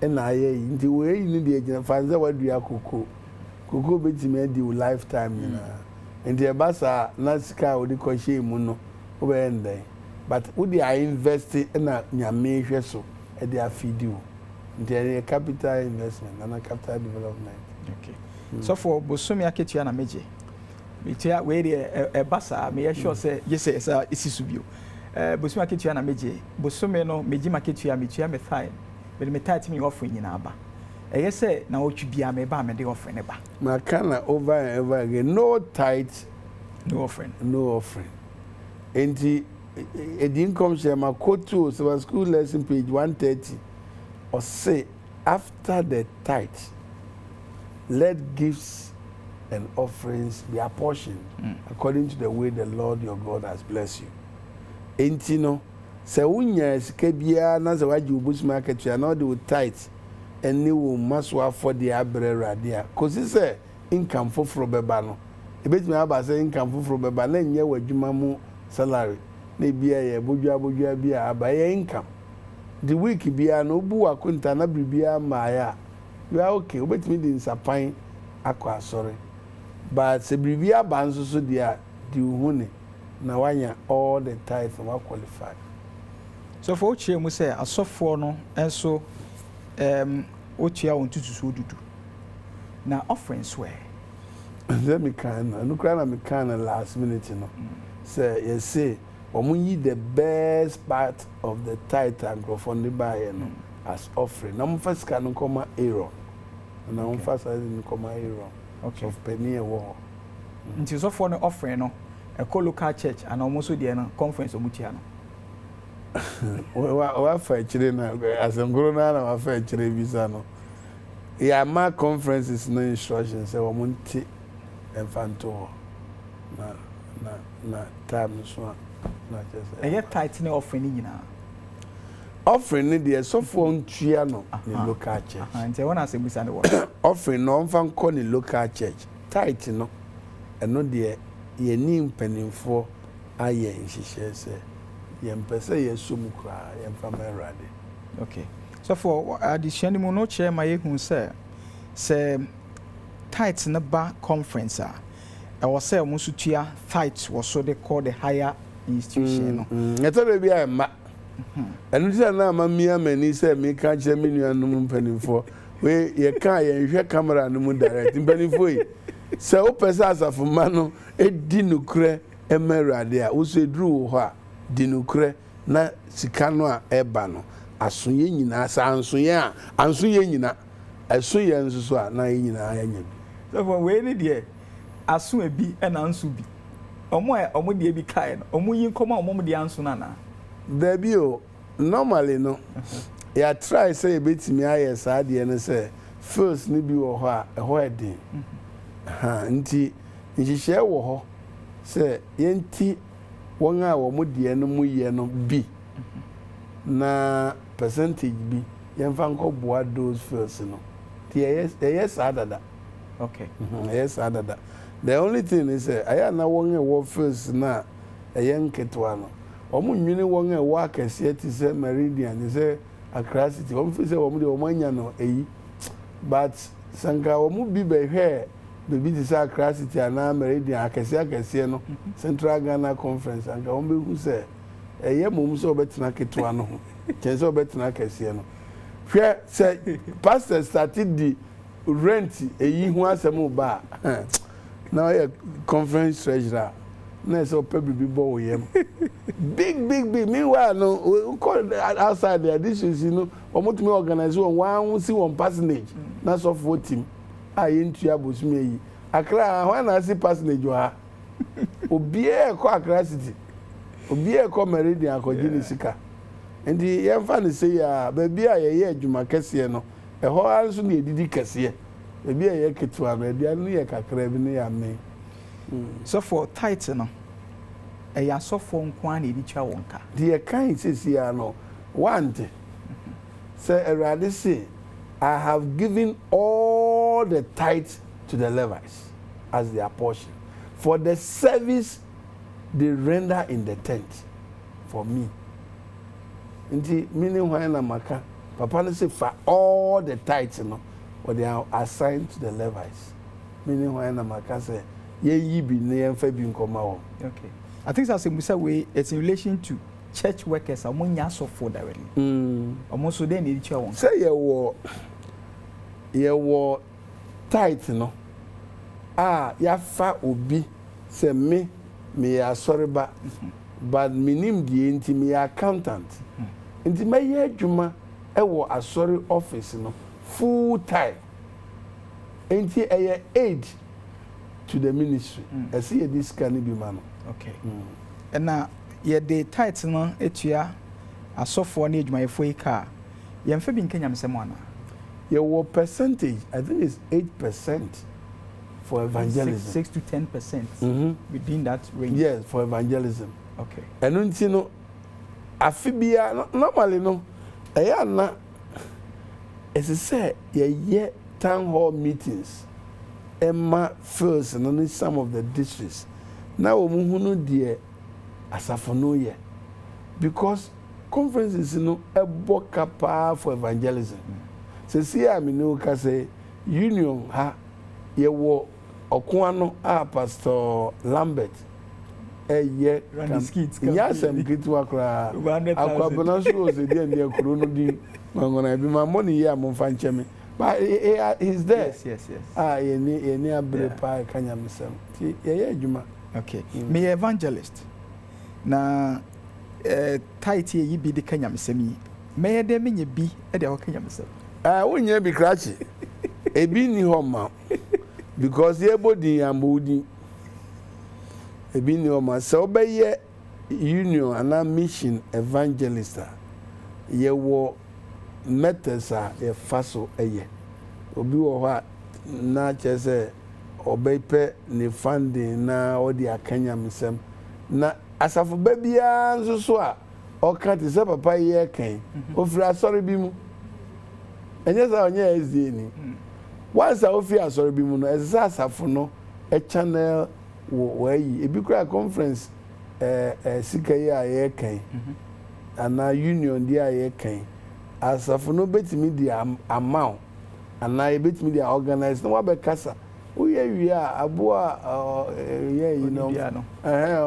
na aye nti we ni de agina fanza wadua koko betimi adi wo lifetime na enti e basa na sika wo di ko hye mu no wo be ndai but wo di I invest na nyame hwe so e dey afidi wo nti e capital investment na capital development. Okay. So for bosumi aketua na meje bitia we dey e basa me sure say yes say isisu bio bosumi aketua na meje bosumi no meji maketua metua me fine but me tithe me offer nyina aba e say na otwi bia me ba me dey offer ne ba makana over and over again no tithe no offering and the income share my quote to so school lesson page 130 or say after the tithe let gifts and offerings be apportioned according to the way the Lord your God has blessed you. Entino se unya sika bia na se waji ubus market ya na the tithe and ni wo maso for the abre radia kosi se income foforo beba no ebetimi aba se income foforo beba na nye wadwuma mu salary na bia ye bodwa bia aba ye income the week bia no bu akunta na bibia ma ya you are okay obetimi di nsapan akwa sorry but se bibia ba nso so dia di uhune na wanya all the tithe wa qualify. So for uche mu say asofo no enso otua won tutusu dudu na offerings where let me can last minute no say you say omunyi the best part of the tithe and crowdfunding buy no as offering na first can come Aaron na first come Aaron of penny war nti so for no offering no a local church and almost the conference omutia no wa fa chire na asengoro na wa fa chire visa no ya ma conferences no instructions say wo munti enfanto na time so na just e tight na offering nyina offering ni de so for ntua no ni local church nti wona asebusa ne wo offering no mfa nko ni local church tight no eno de ye ni mpanimfo aye nhihye se ye mpese ye sumukra ye mfa merade. Okay, so for addition mu no chair ma ye hu se tithe na ba conference e was say mo sutua tithe was so they call the higher institution no etore bia ma enu ti na ma mia mani se me ka kire me nuanum mpanimfo we ye ka ye hwe camera no mu direct mpanimfo yi se o pesa asafo ma no edi nukre emerade a wo so edru ho a di nukre na sika no a eba no asonye nyina sa ansonye nyina asonye nsuso a na nyina anya bi so for we ni de aso ebi e na nso bi omo de bi kai no omo yin koma omo de anso na na there be o normally no ya try say betimi aye sa de no say first ni bi wo ho a ho edin nti nhihye wo ho say yenti won a wo mo de no mu ye no bi na percentage bi yemfa nko boa those first no yes adada. Okay. Yes adada. The only thing is aya na won e wo first na eyenketwa no omo nwini won e wo akese ti say meridian say acracity omo fi say omo de omo anya no eyi but sanka omo bi be hwe bebi ti say acracity ana meridian akese no Central Ghana Conference anka omo be hu say eye mom so obetena ketwa no ho chense obetena akese no hwe say pastor started the rent eyi hu asem ba now a conference treasurer na so people bo yem big meanwhile no call outside there this is omotumi organize one see one personage na so for team ayentua bosumi yi Accra when I see personage wa obie ko Accra city obie ko Meridian ko gini sika ndi yemfa ne say ya baby a ye adwuma kese no ho anso na edidi kese baby a ye ketua na dia no ye kakra bi ne ya me so for tithe no ya so for nko an edi twa wonka the kind says ya no want say erade say I have given all the tithes to the Levites as their portion for the service they render in the tent for me. Inti meaning when na maka papa no say for all the tithes no or they are assigned to the Levites. Meaning when na maka say ye yi bi na ye fa bi nkoma wo. Okay. I think that's a way it's in relation to church workers among yaso for directly. Almost so then each one. Say ye wo tithe no. Ya fa obi say me asori ba but minim die nti me accountant. Nti me ye adwuma e wo asori office no full time. Nti aid to the ministry. I see this can be man. Okay. And now ye the tithe no etua asofo na adwumayefo yi ka ye mfa bi nkanya msem ana. Your percentage, I think it's 8% for evangelism. 6 to 10% within that range. Yes, for evangelism. Okay. And you know, afibia normally no, na as I say, ye town hall meetings. Emma first and only some of the districts. Now we dear asafono ye because conferences a book for evangelism. See, I mean, no, say union ha ye wo okwano Pastor Lambert ye Randy Skits yasem kitu akra akwabona so se dey near kuro no di ngona bi my money here am fa ncheme but he's there. Yes. Ye ni abre pa kanya mesem ti ye adwuma. Okay. Me evangelist na tithe ye bi de kanya mesem yi me de menye bi e de kanya mesem wonye bi krachi ebi ni homa because ye body ambudi ebi ni homa so obeye union and mission evangelist ye wo metesa ye faso eye obi wo ha na chese obepe ni funding na odi akanya misem na asafo babia nso so a okati se papa ye kan ofira sorry bi mu enye za onye ezie ni once ofi asori bi mu no ezza asafo no a channel wo yi ebi kura conference sika yi a ye kan ana union di a ye kan asafo no betimi di amount ana e betimi di organize no wa be kasa uye wi a aboa ye you know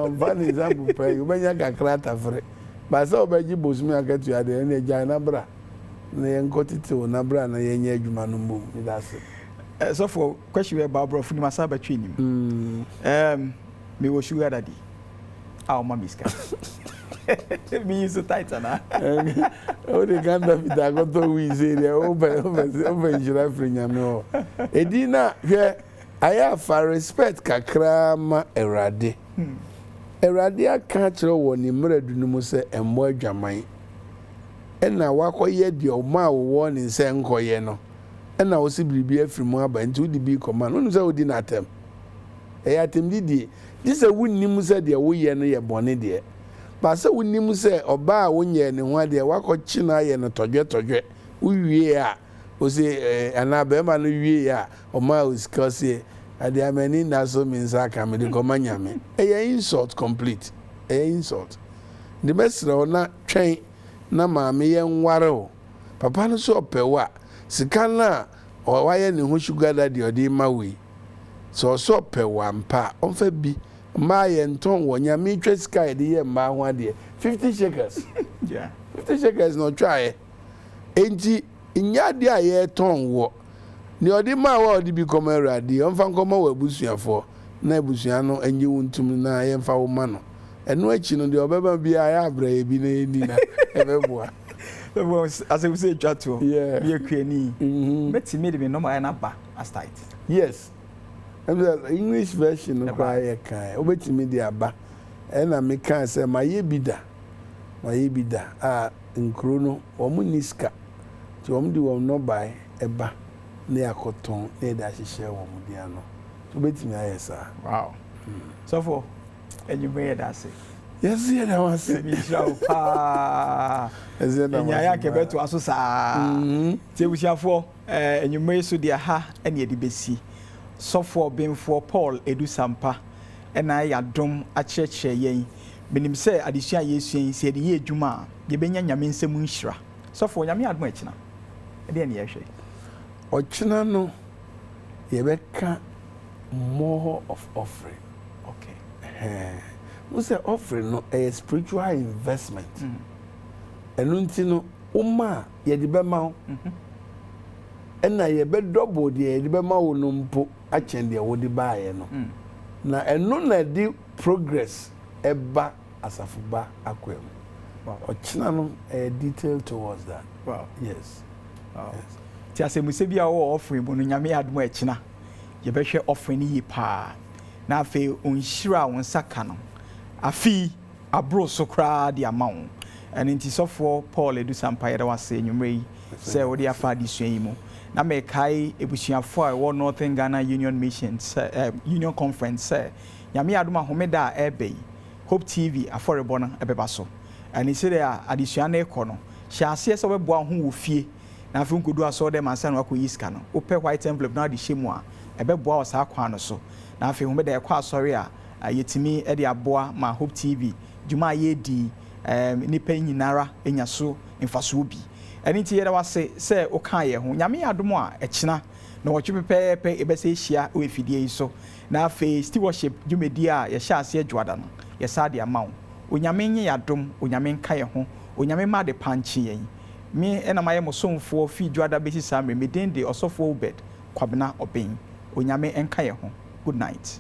van example pay you benya kakra tafre ba se obeji bosumi akatu ya de na ja na bra na yenkotiti na bra na yenye adwuma no mbom that's it. So for question about bro funi masa ba twi nim me wo sugar daddy ma miska me use title na o de ganda vida go to we say there over jira frinya me o edina hwe aya for respect kakra ma erade erade aka kire wo ni mradu no mu se emmo adwaman ena wakoye de o ma wo ni nse nkoye no ena wo si biribi afrimu aba nti wo di bi koma no nse wo di na atem atem di this a wunnim se de wo ye no ye bone de ba se wunnim se oba a wonye ne ho de wakochi na ye no todwe wo wie a o se ana be ma no wie a o ma o skase ade amani na so mi nsa ka me de koma nyame insult complete insult the best na twen na maame ye nware o papa no so opewa sika na o waye ne ho sugar daddy odi ma we so opewa mpa onfa bi ma ye nton wo nyame twa sika de ye ma ho ade 50 shekels yeah 50 shekels no try enti nya de aye ton wo ni odi ma wa odi bi koma radi onfa nkoma wa busuafo na busuan no enye wontum na ye mfa wo ma no enu achi no de obeba bi aya abra ye bi na eni na ebeboa as I say chato yeah be kwani meti me de no ma na ba as tight yes English version no cry ye kan obetimi di aba na me kan say maye bida a nkro no omo niska ti omo di won no buy eba na yakoton na da hihye won mu dia no obetimi ayesa. Wow. So for enyume da say yes yeah that was me show pa enya ya ke beto aso saa ti busiafo enyume so dia ha ene edi besi sofo benfo Paul Edu Sampa ena ya dom acheche yen menim se adesua Yesu yen se de ye adwuma ye benya nyame nsem nhira sofo nyame adom akina e de ne ye hwe ochina no ye beka more of offering. Okay. We say offering no a spiritual investment. Enunti no uma ye de bema ho. Na ye be double de ye de bema wo no mpo a chen de wo de baaye no. Na eno na di progress eba asafuba akwem. Wow. Ochina no a detail towards that. Wow. Yes. Wow. Ti asemuse bia wo offering bo no nyame adom akina ye be hwe offering yi pa na afi onhira won saka no afi abro so kra di amount and nti sofo Paul Edu Sampa yeda wase nwumre yi se wo di afa di suan yi mu na me kai ebusuafo a wo Northern Ghana Union Mission Union Conference nyame adom ahomeda ebe Hope TV aforebo no ebeba so and ise there adesua na ekọ no hia ase se obebo ho wo fie na afi nkodu aso dem ansa na akọ yiska no ope white envelope na de hyemu a ebebo a osa akwa no so na afi homeda ekọ asori a yetimi e de aboa ma Hope TV juma ye di nipa nyinara enya so mfaso bi eni ti yeda wase se o kan ye ho nyame adom a ekina na wo twepepepe ebese hia o efidie yi so na afi stewardship jumedi a ye hia ase adwada no ye sa de amawo onyame nye yadom onyame nka ye ho onyame ma de panchi yen me ena maye mosomfo fi dwada besi samre me den de osofo obed kwabena oben onyame enka ye ho. Good night.